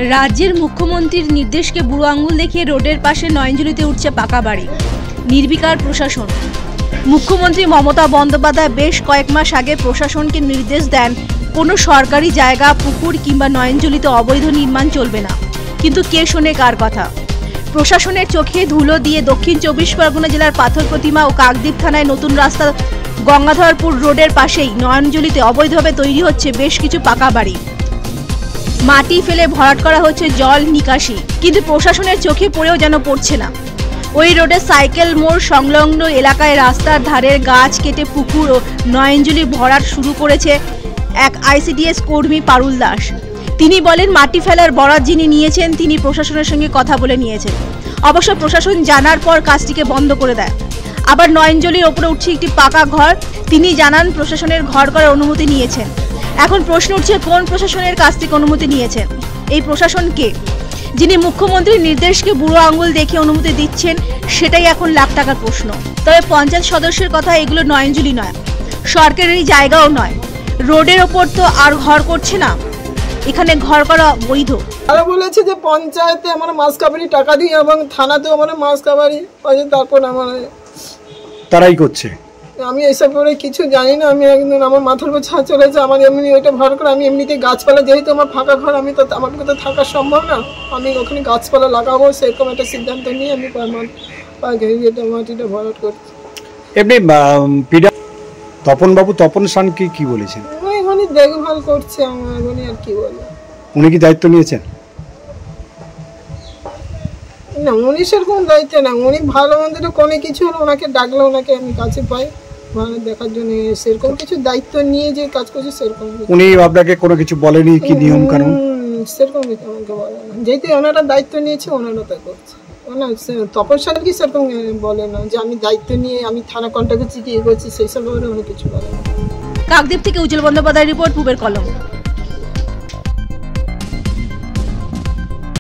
রাজ্যের মুখ্যমন্ত্রীর নির্দেশকে বুড়ো আঙুল দেখিয়ে রোডের পাশে নয়নজলিতে উঠছে পাকা বাড়ি। নির্বিকার প্রশাসন। মুখ্যমন্ত্রী মমতা বন্দ্যোপাধ্যায় বেশ কয়েক মাস আগে প্রশাসনকে নির্দেশ দেন কোনো সরকারি জায়গা, পুকুর কিংবা নয়নজলিতে অবৈধ নির্মাণ চলবে না। কিন্তু কে শোনে কার কথা? প্রশাসনের চোখে ধুলো দিয়ে দক্ষিণ 24 পরগনা জেলার পাথর প্রতিমা ও কাকদ্বীপ থানায় নতুন রাস্তা গঙ্গাধরপুর রোডের পাশেই নয়নজলিতে অবৈধভাবে তৈরি হচ্ছে বেশ কিছু পাকা বাড়ি। মাটি ফেলে ভরাট করা হচ্ছে জল নিকাশি, কিন্তু প্রশাসনের চোখে পড়েও যেন পড়ছে না। ওই রোডে সাইকেল মোড় সংলগ্ন এলাকায় রাস্তার ধারের গাছ কেটে পুকুর ও নয়নজলি ভরাট শুরু করেছে এক আইসিডিএস কর্মী পারুল দাস। তিনি বলেন, মাটি ফেলার বরাত যিনি নিয়েছেন তিনি প্রশাসনের সঙ্গে কথা বলে নিয়েছেন। অবশ্য প্রশাসন জানার পর কাজটিকে বন্ধ করে দেয়। আবার নয়নজলির ওপরে উঠছে একটি পাকা ঘর। তিনি জানান প্রশাসনের ঘর করার অনুমতি নিয়েছেন। এখন প্রশ্ন উঠছে, কোন প্রশাসনের কাছ থেকে অনুমতি নিয়েছেন? এই প্রশাসন কে? যিনি মুখ্যমন্ত্রীর নির্দেশকে বুড়ো আঙুল দেখে অনুমতি দিচ্ছেন, সেটাই এখন লাখ টাকার প্রশ্ন। তবে পঞ্চায়েত সদস্যের কথা, এগুলো নয়নজলি নয়, সরকারি জায়গাও নয়। রোডের ওপর তো আর ঘর করছে না, এখানে ঘর করা বৈধ। তারা বলেছে যে পঞ্চায়েতে আমার মাস কাবারি টাকা দিই এবং থানাতেও আমার মাস কাবারি, তারপর আমার তারাই করছে। আমি এইসব করে কিছু জানি না। আমি একদিন আমার মাথার উপর ছাদ চলেছে, আমার এমনি ওইটা ভর করে আমি এমনিতে গাছপালা, যেহেতু আমার ফাঁকা ঘর, আমি তো আমার তো থাকা সম্ভব না, আমি ওখানে গাছপালা লাগাবো সেরকম একটা সিদ্ধান্ত নিয়ে আমি মাটিটা ভরাট করছি। এমনি তপন শানকে কি বলেছেন? উনি দেখভাল করছে আমার, উনি আর কি বলবো। উনি কি দায়িত্ব নিয়েছেন? না, উনি সেরকম দায়িত্ব না। উনি ভালো মন্দির কোনো কিছু হলে ওনাকে ডাকলে ওনাকে আমি কাছে পাই মানে দেখার জন্য। সেরকম কিছু দায়িত্ব নিয়ে যে কাজ করছে সেরকম উনি আপনাকে কোনো কিছু বলেনি? কি নিয়ম কানুন সেরকম কিছু আমাকে বলে না। যেহেতু ওনারা দায়িত্ব নিয়েছে ওনারা তাই করছে। তপন শান কি সেরকম বলে না যে আমি দায়িত্ব নিয়ে আমি থানা কন্ট্যাক্ট করছি, কি করছি, সেই সব ব্যাপারে উনি কিছু বলে না। কাকদ্বীপ থেকে উজ্জ্বল বন্দ্যোপাধ্যায়ের রিপোর্ট, পূবের কলম।